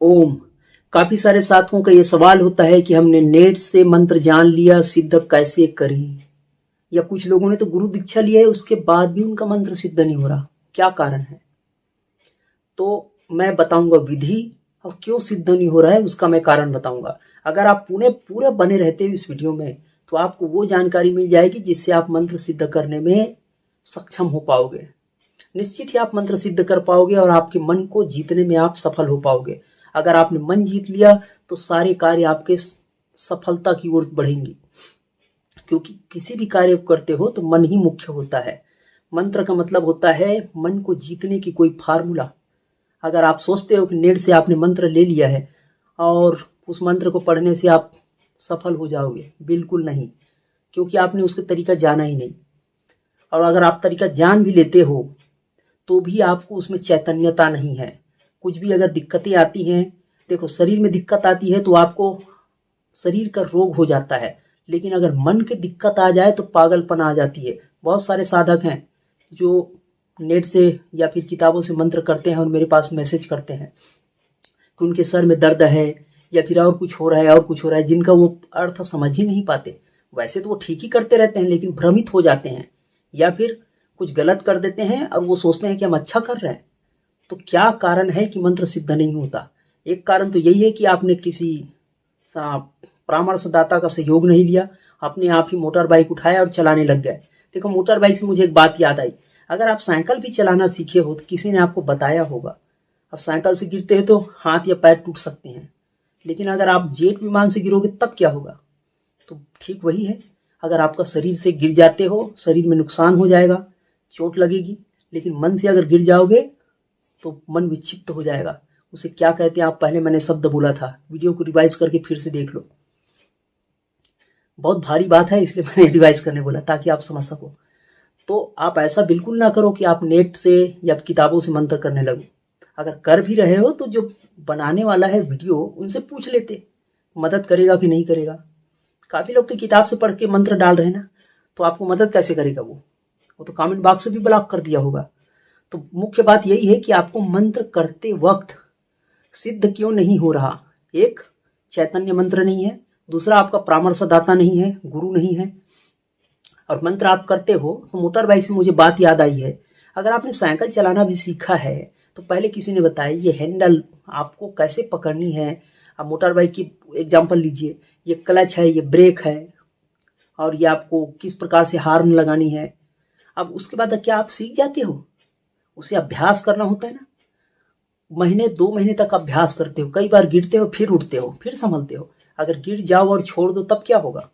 ओम। काफी सारे साथियों का ये सवाल होता है कि हमने नेट से मंत्र जान लिया, सिद्ध कैसे करें। या कुछ लोगों ने तो गुरु दीक्षा लिया है, उसके बाद भी उनका मंत्र सिद्ध नहीं हो रहा, क्या कारण है? तो मैं बताऊंगा विधि, और क्यों सिद्ध नहीं हो रहा है उसका मैं कारण बताऊंगा। अगर आप पूरे पूरे बने रहते हो इस वीडियो में, तो आपको वो जानकारी मिल जाएगी जिससे आप मंत्र सिद्ध करने में सक्षम हो पाओगे। निश्चित ही आप मंत्र सिद्ध कर पाओगे और आपके मन को जीतने में आप सफल हो पाओगे। अगर आपने मन जीत लिया तो सारे कार्य आपके सफलता की ओर बढ़ेंगे, क्योंकि किसी भी कार्य को करते हो तो मन ही मुख्य होता है। मंत्र का मतलब होता है मन को जीतने की कोई फार्मूला। अगर आप सोचते हो कि नेट से आपने मंत्र ले लिया है और उस मंत्र को पढ़ने से आप सफल हो जाओगे, बिल्कुल नहीं, क्योंकि आपने उसका तरीका जाना ही नहीं। और अगर आप तरीका जान भी लेते हो तो भी आपको उसमें चैतन्यता नहीं है। कुछ भी अगर दिक्कतें आती हैं, देखो शरीर में दिक्कत आती है तो आपको शरीर का रोग हो जाता है, लेकिन अगर मन की दिक्कत आ जाए तो पागलपन आ जाती है। बहुत सारे साधक हैं जो नेट से या फिर किताबों से मंत्र करते हैं और मेरे पास मैसेज करते हैं कि उनके सर में दर्द है या फिर और कुछ हो रहा है और कुछ हो रहा है, जिनका वो अर्थ समझ ही नहीं पाते। वैसे तो वो ठीक ही करते रहते हैं, लेकिन भ्रमित हो जाते हैं या फिर कुछ गलत कर देते हैं और वो सोचते हैं कि हम अच्छा कर रहे हैं। तो क्या कारण है कि मंत्र सिद्ध नहीं होता? एक कारण तो यही है कि आपने किसी परामर्शदाता का सहयोग नहीं लिया, अपने आप ही मोटर बाइक उठाया और चलाने लग गए। देखो, मोटर बाइक से मुझे एक बात याद आई, अगर आप साइकिल भी चलाना सीखे हो तो किसी ने आपको बताया होगा। अब साइकिल से गिरते हैं तो हाथ या पैर टूट सकते हैं, लेकिन अगर आप जेट विमान से गिरोगे तब क्या होगा? तो ठीक वही है, अगर आपका शरीर से गिर जाते हो, शरीर में नुकसान हो जाएगा, चोट लगेगी, लेकिन मन से अगर गिर जाओगे तो मन विक्षिप्त हो जाएगा। उसे क्या कहते हैं, आप पहले मैंने शब्द बोला था, वीडियो को रिवाइज करके फिर से देख लो। बहुत भारी बात है, इसलिए मैंने रिवाइज करने बोला ताकि आप समझ सको। तो आप ऐसा बिल्कुल ना करो कि आप नेट से या किताबों से मंत्र करने लगो। अगर कर भी रहे हो तो जो बनाने वाला है वीडियो, उनसे पूछ लेते, मदद करेगा कि नहीं करेगा। काफ़ी लोग तो किताब से पढ़ के मंत्र डाल रहे हैं ना, तो आपको मदद कैसे करेगा? वो तो कमेंट बॉक्स से भी ब्लॉक कर दिया होगा। तो मुख्य बात यही है कि आपको मंत्र करते वक्त सिद्ध क्यों नहीं हो रहा। एक, चैतन्य मंत्र नहीं है, दूसरा आपका परामर्शदाता नहीं है, गुरु नहीं है, और मंत्र आप करते हो तो मोटर बाइक से मुझे बात याद आई है, अगर आपने साइकिल चलाना भी सीखा है तो पहले किसी ने बताया ये हैंडल आपको कैसे पकड़नी है। आप मोटर बाइक की एग्जांपल लीजिए, ये क्लच है, ये ब्रेक है, और ये आपको किस प्रकार से हार्न लगानी है। अब उसके बाद क्या आप सीख जाते हो? उसे अभ्यास करना होता है ना, महीने 2 महीने तक अभ्यास करते हो, कई बार गिरते हो, फिर उठते हो, फिर संभलते हो। अगर गिर जाओ और छोड़ दो तब क्या होगा?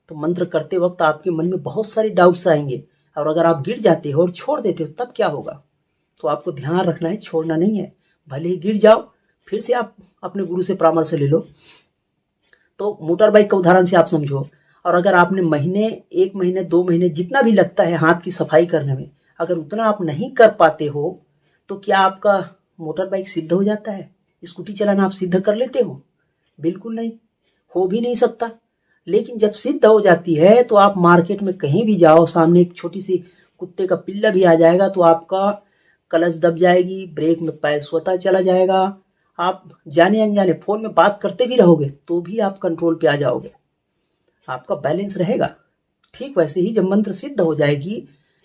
तो मंत्र करते वक्त आपके मन में बहुत सारे डाउट्स आएंगे, और अगर आप गिर जाते हो और छोड़ देते हो तब क्या होगा? तो आपको ध्यान रखना है, छोड़ना नहीं है। भले ही गिर जाओ, फिर से आप अपने गुरु से परामर्श ले लो। तो मोटर बाइक का उदाहरण से आप समझो, और अगर आपने महीने, 1 महीने, 2 महीने, जितना भी लगता है हाथ की सफाई करने में, अगर उतना आप नहीं कर पाते हो तो क्या आपका मोटर बाइक सिद्ध हो जाता है? स्कूटी चलाना आप सिद्ध कर लेते हो? बिल्कुल नहीं, हो भी नहीं सकता। लेकिन जब सिद्ध हो जाती है तो आप मार्केट में कहीं भी जाओ, सामने एक छोटी सी कुत्ते का पिल्ला भी आ जाएगा तो आपका क्लच दब जाएगी, ब्रेक में पैर स्वतः चला जाएगा। आप जाने अनजाने फोन में बात करते भी रहोगे तो भी आप कंट्रोल पे आ जाओगे, आपका बैलेंस रहेगा। ठीक वैसे ही जब मंत्र सिद्ध हो जाएगी,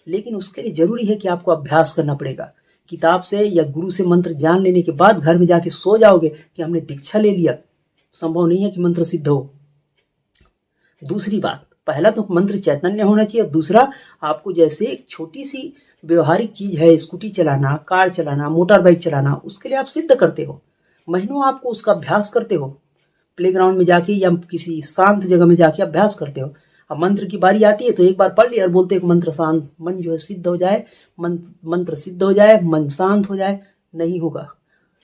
लेकिन उसके लिए जरूरी है कि आपको अभ्यास करना पड़ेगा। किताब से या गुरु से मंत्र जान लेने के बाद घर में जाके सो जाओगे कि हमने दीक्षा ले लिया, संभव नहीं है कि मंत्र सिद्ध हो। दूसरी बात, पहला तो मंत्र चैतन्य होना चाहिए, दूसरा आपको जैसे एक छोटी सी व्यवहारिक चीज है, स्कूटी चलाना, कार चलाना, मोटर बाइक चलाना, उसके लिए आप सिद्ध करते हो, महीनों आपको उसका अभ्यास करते हो, प्लेग्राउंड में जाके या किसी शांत जगह में जाके अभ्यास करते हो। अब मंत्र की बारी आती है तो एक बार पढ़ लिया और बोलते हैं मंत्र शांत, मन जो है सिद्ध हो जाए, मंत्र सिद्ध हो जाए, मन शांत हो जाए। नहीं होगा,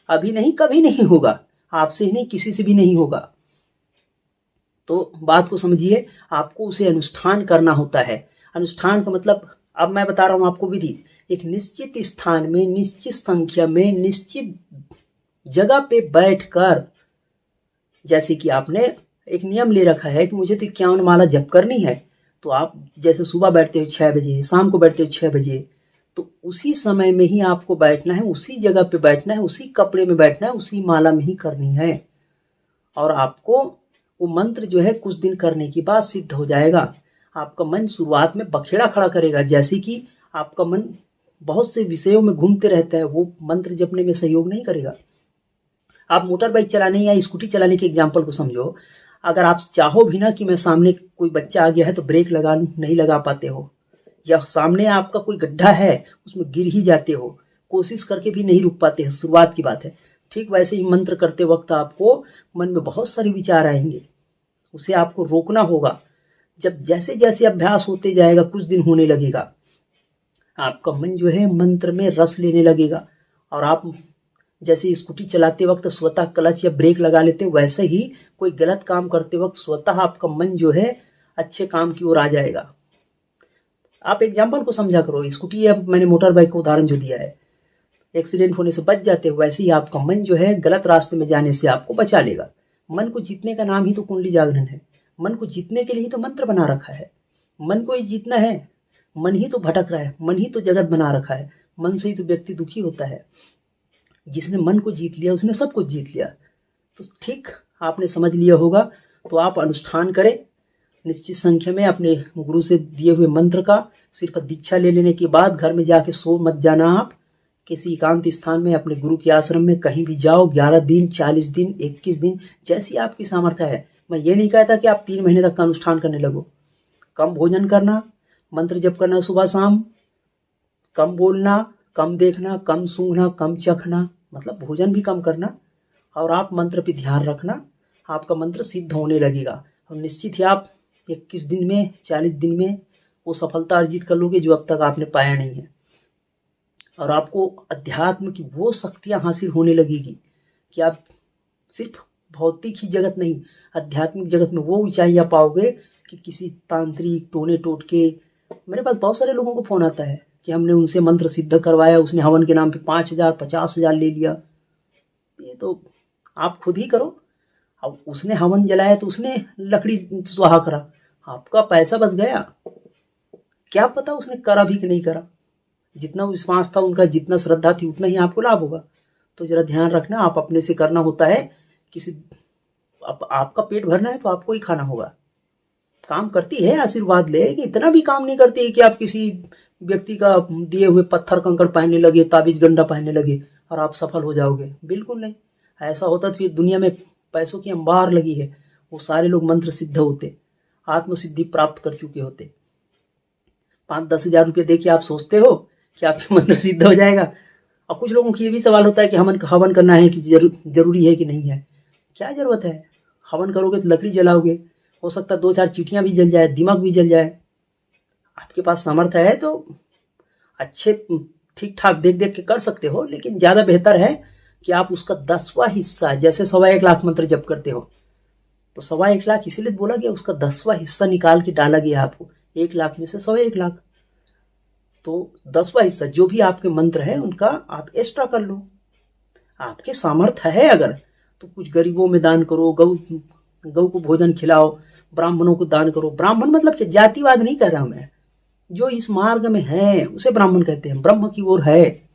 अभी नहीं, कभी नहीं होगा, आपसे ही नहीं, किसी से भी नहीं होगा। तो बात को समझिए, आपको उसे अनुष्ठान करना होता है। अनुष्ठान का मतलब, अब मैं बता रहा हूं आपको विधि। एक निश्चित स्थान में, निश्चित संख्या में, निश्चित जगह पे बैठकर, जैसे कि आपने एक नियम ले रखा है कि मुझे तो 51 माला जप करनी है, तो आप जैसे सुबह बैठते हो 6 बजे, शाम को बैठते हो 6 बजे, तो उसी समय में ही आपको बैठना है, उसी जगह पे बैठना है, उसी कपड़े में बैठना है, उसी माला में ही करनी है। और आपको वो मंत्र जो है कुछ दिन करने के बाद सिद्ध हो जाएगा। आपका मन शुरुआत में बखेड़ा खड़ा करेगा, जैसे कि आपका मन बहुत से विषयों में घूमते रहता है, वो मंत्र जपने में सहयोग नहीं करेगा। आप मोटर बाइक चलाने या स्कूटी चलाने के एग्जाम्पल को समझो। अगर आप चाहो भी ना कि मैं सामने कोई बच्चा आ गया है तो ब्रेक लगा लूं, नहीं लगा पाते हो, या सामने आपका कोई गड्ढा है उसमें गिर ही जाते हो, कोशिश करके भी नहीं रुक पाते हैं, शुरुआत की बात है। ठीक वैसे ही मंत्र करते वक्त आपको मन में बहुत सारे विचार आएंगे, उसे आपको रोकना होगा। जब जैसे जैसे अभ्यास होते जाएगा, कुछ दिन होने लगेगा, आपका मन जो है मंत्र में रस लेने लगेगा। और आप जैसे स्कूटी चलाते वक्त स्वतः क्लच या ब्रेक लगा लेते हो, वैसे ही कोई गलत काम करते वक्त स्वतः आपका मन जो है अच्छे काम की ओर आ जाएगा। आप एग्जाम्पल को समझा करो। स्कूटी या मैंने मोटर बाइक का उदाहरण जो दिया है, एक्सीडेंट होने से बच जाते हो, वैसे ही आपका मन जो है गलत रास्ते में जाने से आपको बचा लेगा। मन को जीतने का नाम ही तो कुंडली जागरण है। मन को जीतने के लिए ही तो मंत्र बना रखा है। मन को ही जीतना है, मन ही तो भटक रहा है, मन ही तो जगत बना रखा है, मन से ही तो व्यक्ति दुखी होता है। जिसने मन को जीत लिया उसने सब कुछ जीत लिया। तो ठीक आपने समझ लिया होगा, तो आप अनुष्ठान करें निश्चित संख्या में अपने गुरु से दिए हुए मंत्र का। सिर्फ दीक्षा ले लेने के बाद घर में जाके सो मत जाना। आप किसी एकांत स्थान में अपने गुरु के आश्रम में कहीं भी जाओ, 11 दिन, 40 दिन, 21 दिन, जैसी आपकी सामर्थ्य है। मैं ये नहीं कहता कि आप 3 महीने तक का अनुष्ठान करने लगो। कम भोजन करना, मंत्र जप करना सुबह शाम, कम बोलना, कम देखना, कम सूंघना, कम चखना, मतलब भोजन भी कम करना, और आप मंत्र पे ध्यान रखना। आपका मंत्र सिद्ध होने लगेगा और निश्चित ही आप 21 दिन में, 40 दिन में वो सफलता अर्जित कर लोगे जो अब तक आपने पाया नहीं है। और आपको अध्यात्म की वो शक्तियाँ हासिल होने लगेगी कि आप सिर्फ भौतिक ही जगत नहीं, आध्यात्मिक जगत में वो ऊंचाइयाँ पाओगे कि किसी तांत्रिक टोने टोटके। मेरे पास बहुत सारे लोगों को फ़ोन आता है कि हमने उनसे मंत्र सिद्ध करवाया, उसने हवन के नाम पे 5,000 50,000 ले लिया। ये तो आप खुद ही करो। अब उसने हवन जलाया तो उसने लकड़ी स्वाहा करा, आपका पैसा बच गया। क्या पता उसने करा भी कि नहीं करा। जितना विश्वास था उनका, जितना श्रद्धा थी, उतना ही आपको लाभ होगा। तो जरा ध्यान रखना, आप अपने से करना होता है। किसी आपका पेट भरना है तो आपको ही खाना होगा। काम करती है आशीर्वाद ले, कि इतना भी काम नहीं करती है कि आप किसी व्यक्ति का दिए हुए पत्थर कंकड़ पहनने लगे, ताबीज गंडा पहनने लगे और आप सफल हो जाओगे। बिल्कुल नहीं। ऐसा होता तो फिर दुनिया में पैसों की अंबार लगी है, वो सारे लोग मंत्र सिद्ध होते, आत्मसिद्धि प्राप्त कर चुके होते। 5-10 हज़ार रुपये दे के आप सोचते हो कि आपके मंत्र सिद्ध हो जाएगा। और कुछ लोगों की ये भी सवाल होता है कि हवन करना है कि जरूरी है कि नहीं है। क्या जरूरत है? हवन करोगे तो लकड़ी जलाओगे, हो सकता है 2-4 चींटियां भी जल जाए, दिमाग भी जल जाए। आपके पास सामर्थ्य है तो अच्छे ठीक ठाक देख देख के कर सकते हो, लेकिन ज़्यादा बेहतर है कि आप उसका 10वां हिस्सा, जैसे 1.25 लाख मंत्र जप करते हो तो 1.25 लाख इसीलिए बोला गया, उसका 10वां हिस्सा निकाल के डाला गया आपको। 1 लाख में से 1.25 लाख, तो 10वां हिस्सा जो भी आपके मंत्र है उनका आप एक्स्ट्रा कर लो। आपके सामर्थ्य है अगर तो कुछ गरीबों में दान करो, गौ को भोजन खिलाओ, ब्राह्मणों को दान करो। ब्राह्मण मतलब कि जातिवाद नहीं कह रहा मैं, जो इस मार्ग में है उसे ब्राह्मण कहते हैं, ब्रह्म की ओर है।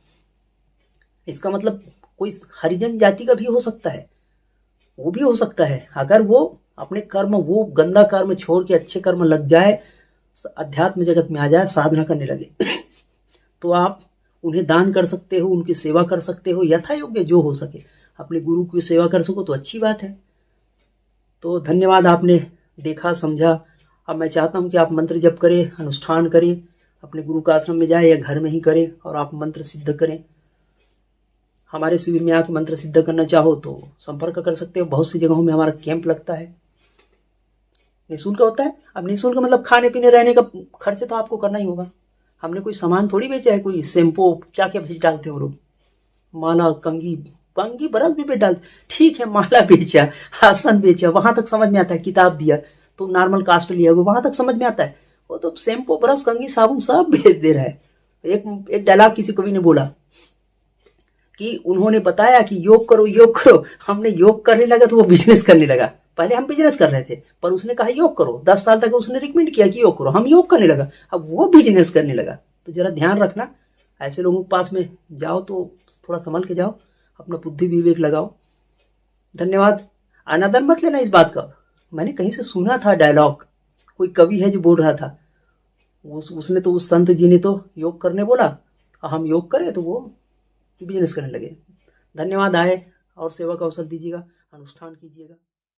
इसका मतलब कोई हरिजन जाति का भी हो सकता है, वो भी हो सकता है अगर वो अपने कर्म, वो गंदा कर्म छोड़ के अच्छे कर्म लग जाए, अध्यात्म जगत में आ जाए, साधना करने लगे तो आप उन्हें दान कर सकते हो, उनकी सेवा कर सकते हो, यथा योग्य जो हो सके। अपने गुरु की सेवा कर सको तो अच्छी बात है। तो धन्यवाद, आपने देखा समझा। अब मैं चाहता हूं कि आप मंत्र जप करें, अनुष्ठान करें, अपने गुरु का आश्रम में जाए या घर में ही करें और आप मंत्र सिद्ध करें। हमारे शिविर में आके मंत्र सिद्ध करना चाहो तो संपर्क कर सकते हो। बहुत सी जगहों में हमारा कैंप लगता है, निःशुल्क होता है। अब निःशुल्क मतलब खाने पीने रहने का खर्चे तो आपको करना ही होगा। हमने कोई सामान थोड़ी बेचा है, कोई शैम्पू क्या क्या भेज डालते हैं वो लोग, माला, कंगी ब्रश भी बेच डालते। ठीक है, माला बेचा, आसन बेचा, वहां तक समझ में आता है। किताब दिया तो नॉर्मल कास्ट लिया, वहां तक समझ में आता है। वो तो शैम्पू, ब्रश, कंगी, साबुन सब भेज दे रहा है। एक डायलॉग किसी कवि ने बोला कि उन्होंने बताया कि योग करो योग करो, हमने योग करने लगा तो वो बिजनेस करने लगा। पहले हम बिजनेस कर रहे थे पर उसने कहा योग करो, 10 साल तक उसने रिकमेंड किया कि योग करो, हम योग करने लगा, अब वो बिजनेस करने लगा। तो जरा ध्यान रखना, ऐसे लोगों के पास में जाओ तो थोड़ा संभल के जाओ, अपना बुद्धि विवेक लगाओ। धन्यवाद। अनादर मत लेना इस बात का। मैंने कहीं से सुना था डायलॉग, कोई कवि है जो बोल रहा था, उसने तो उस संत जी ने तो योग करने बोला, हम योग करें तो वो बिजनेस करने लगे। धन्यवाद। आए और सेवा का अवसर दीजिएगा, अनुष्ठान कीजिएगा।